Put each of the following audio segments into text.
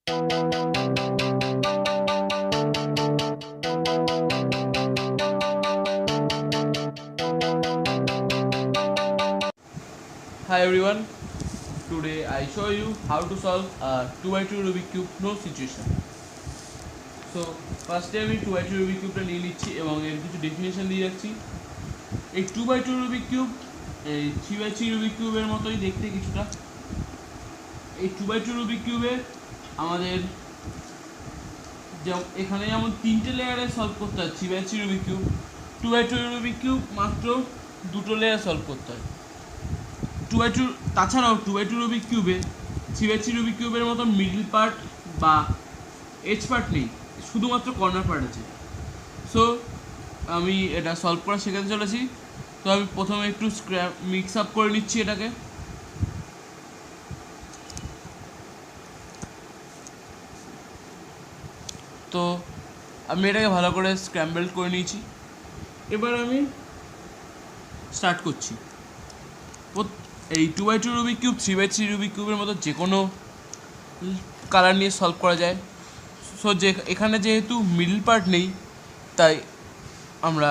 Hi everyone, today I show you how to solve a 2x2 Rubik cube no situation. So ফার্স্টে আমি 2x2 Rubik কিউবটা নিয়ে নিচ্ছি এবং এর কিছু ডেফিনেশন দিয়ে যাচ্ছি। এই 2x2 Rubik কিউব এই 3x3 Rubik কিউবের মতোই দেখতে কিছুটা। এই 2x2 Rubik কিউবে আমাদের এখানে যেমন তিনটে লেয়ারে সলভ করতে হয় 3x3 Rubik cube, 2x2 Rubik cube মাত্র দুটো লেয়ার সলভ করতে হয়। 2x2 তাছাড়াও 2x2 Rubik কিউবে 3x3 Rubik কিউবের মতো মিডল পার্ট বা এজ পার্ট নেই, শুধুমাত্র কর্নার পার্ট আছে। সো আমি এটা সলভ করা শেখাতে চলেছি। তো আমি প্রথমে একটু মিক্স আপ করে নিচ্ছি এটাকে। তো আমি এটাকে ভালো করে স্ক্র্যাম্বল করে নিয়েছি। এবার আমি স্টার্ট করছি। এই 2x2 Rubik cube 3x3 Rubik কিউবের মতো যে কোনো কালার নিয়ে সলভ করা যায়। সো এখানে যেহেতু মিডল পার্ট নেই, তাই আমরা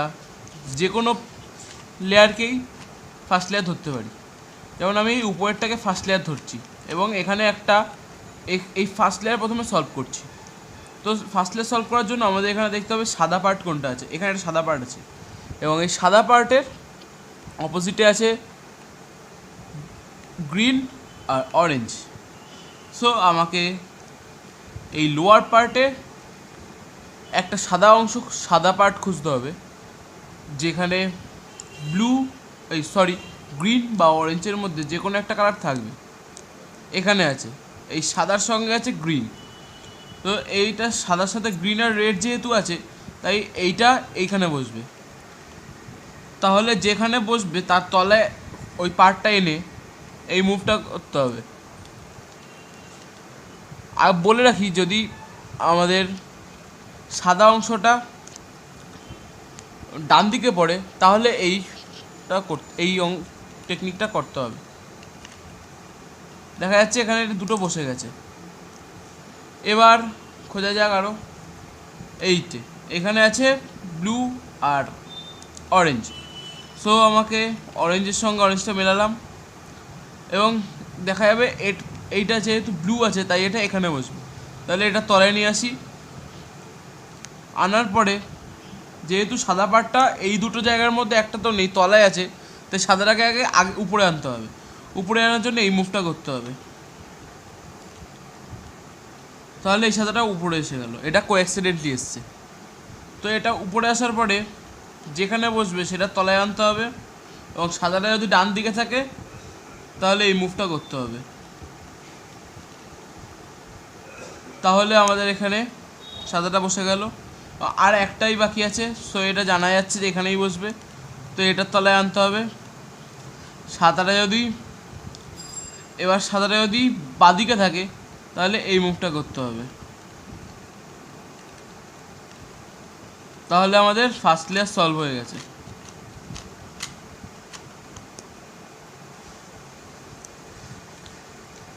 যে কোনো লেয়ারকেই ফার্স্ট লেয়ার ধরতে পারি। যেমন আমি উপরেরটাকে ফার্স্ট লেয়ার ধরছি এবং এখানে একটা এই ফার্স্ট লেয়ার প্রথমে সলভ করছি। তো ফার্স্ট লেয়ার সলভ করার জন্য আমাদের এখানে দেখতে হবে সাদা পার্ট কোনটা আছে। এখানে একটা সাদা পার্ট আছে এবং এই সাদা পার্টের অপোজিটে আছে গ্রিন আর অরেঞ্জ। সো আমাকে এই লোয়ার পার্টে একটা সাদা পার্ট খুঁজতে হবে, যেখানে গ্রিন বা অরেঞ্জের মধ্যে যে কোনো একটা কালার থাকবে। এখানে আছে, এই সাদার সঙ্গে আছে গ্রিন। তো এইটা সাদার সাথে গ্রিন আর রেড যেহেতু আছে, তাই এইটা এইখানে বসবে। তাহলে যেখানে বসবে তার তলায় ওই পার্টটা এনে এই মুভটা করতে হবে। আর বলে রাখি, যদি আমাদের সাদা অংশটা ডান দিকে পড়ে তাহলে এই টেকনিকটা করতে হবে। দেখা যাচ্ছে এখানে দুটো বসে গেছে। এবার খোঁজা যাক আরও। এখানে আছে ব্লু আর অরেঞ্জ। সো আমাকে অরেঞ্জের সঙ্গে অরেঞ্জটা মেলালাম এবং দেখা যাবে এইটা যেহেতু ব্লু আছে তাই এটা এখানে বসবে। তাহলে এটা তলায় নিয়ে আসি। আনার পরে যেহেতু সাদা পাটটা এই দুটো জায়গার মধ্যে একটা তো নেই, তলায় আছে, তাই সাদাটাকে আগে উপরে আনতে হবে। উপরে আনার জন্য এই মুভটা করতে হবে। তাহলে এই সাদাটা উপরে এসে গেল, এটা কোঅ্যাক্সিডেন্টলি এসছে। তো এটা উপরে আসার পরে যেখানে বসবে সেটা তলায় আনতে হবে এবং সাদাটা যদি ডান দিকে থাকে তাহলে এই মুভটা করতে হবে। তাহলে আমাদের এখানে সাদাটা বসে গেল। আর একটাই বাকি আছে। সো এটা জানা যাচ্ছে যে এখানেই বসবে, তো এটার তলায় আনতে হবে। সাদাটা যদি বাদিকে থাকে তাহলে এই মুভটা করতে হবে। তাহলে আমাদের ফার্স্ট লেয়ার সলভ হয়ে গেছে।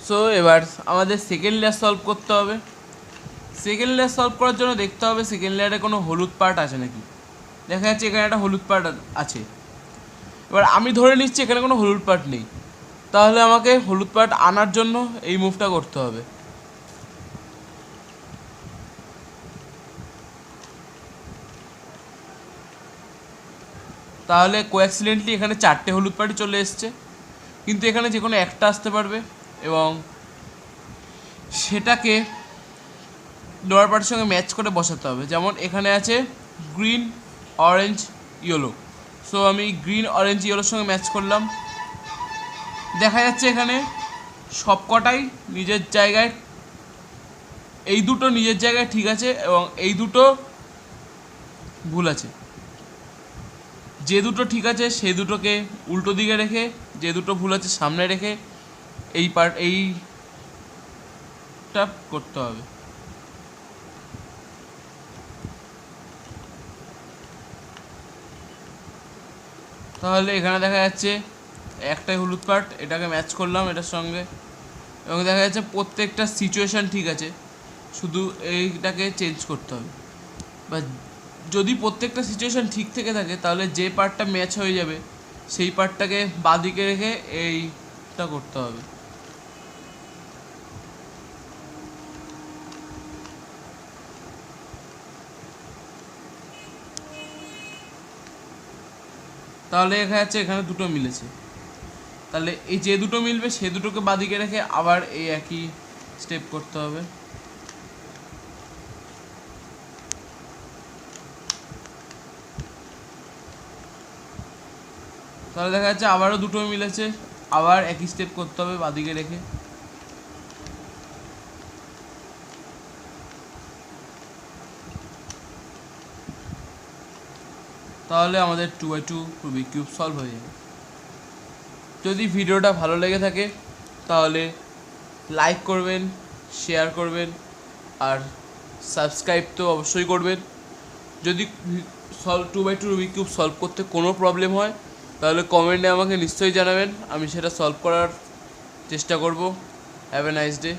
সো এবার আমাদের সেকেন্ড লেয়ার সলভ করতে হবে। সেকেন্ড লেয়ার সলভ করার জন্য দেখতে হবে সেকেন্ড লেয়ারে কোনো হলুদ পার্ট আছে নাকি। দেখা যাচ্ছে এখানে একটা হলুদ পার্ট আছে। এবার আমি ধরে নিচ্ছি এখানে কোনো হলুদ পার্ট নেই, তাহলে আমাকে হলুদ পার্ট আনার জন্য এই মুভটা করতে হবে। তাহলে কোঅ্যাক্সিডেন্টলি এখানে চারটে হলুদ পার্টই চলে এসছে, কিন্তু এখানে যে কোনো একটা আসতে পারবে এবং সেটাকে লোয়ার পার্টের সঙ্গে ম্যাচ করে বসাতে হবে। যেমন এখানে আছে গ্রিন অরেঞ্জ ইয়েলো। সো আমি গ্রিন অরেঞ্জ ইয়েলোর সঙ্গে ম্যাচ করলাম। দেখা যাচ্ছে এখানে সবকটাই নিজের জায়গায়, এই দুটো নিজের জায়গায় ঠিক আছে এবং এই দুটো ভুল আছে। যে দুটো ঠিক আছে সেই দুটোকে উল্টো দিকে রেখে, যে দুটো ভুল আছে সামনে রেখে এইটা করতে হবে। তাহলে এখানে দেখা যাচ্ছে একটাই হলুদ পার্ট, এটাকে ম্যাচ করলাম এটার সঙ্গে এবং দেখা যাচ্ছে প্রত্যেকটা সিচুয়েশান ঠিক আছে। শুধু এইটাকে চেঞ্জ করতে হবে। বা যদি প্রত্যেকটা সিচুয়েশান ঠিক থেকে থাকে তাহলে যে পার্টটা ম্যাচ হয়ে যাবে সেই পার্টটাকে বাঁদিকে রেখে এইটা করতে হবে। তাহলে দেখা যাচ্ছে এখানে দুটো মিলেছে, তাহলে এই যে দুটো মিলবে সে দুটোকে বাঁদিকে রেখে আবার এই একই স্টেপ করতে হবে। তাহলে দেখা যাচ্ছে আবারও দুটো মিলেছে, আবার একই স্টেপ করতে হবে বাঁদিকে রেখে। তাহলে আমাদের 2x2 রুবিক কিউব সলভ হয়ে যাবে। যদি ভিডিওটা ভালো লেগে থাকে তাহলে লাইক করবেন, শেয়ার করবেন, আর সাবস্ক্রাইব তো অবশ্যই করবেন। যদি 2x2 রুবিক কিউব সলভ করতে কোনো প্রবলেম হয় তাহলে কমেন্টে আমাকে নিশ্চয়ই জানাবেন, আমি সেটা সলভ করার চেষ্টা করব। Have a nice day.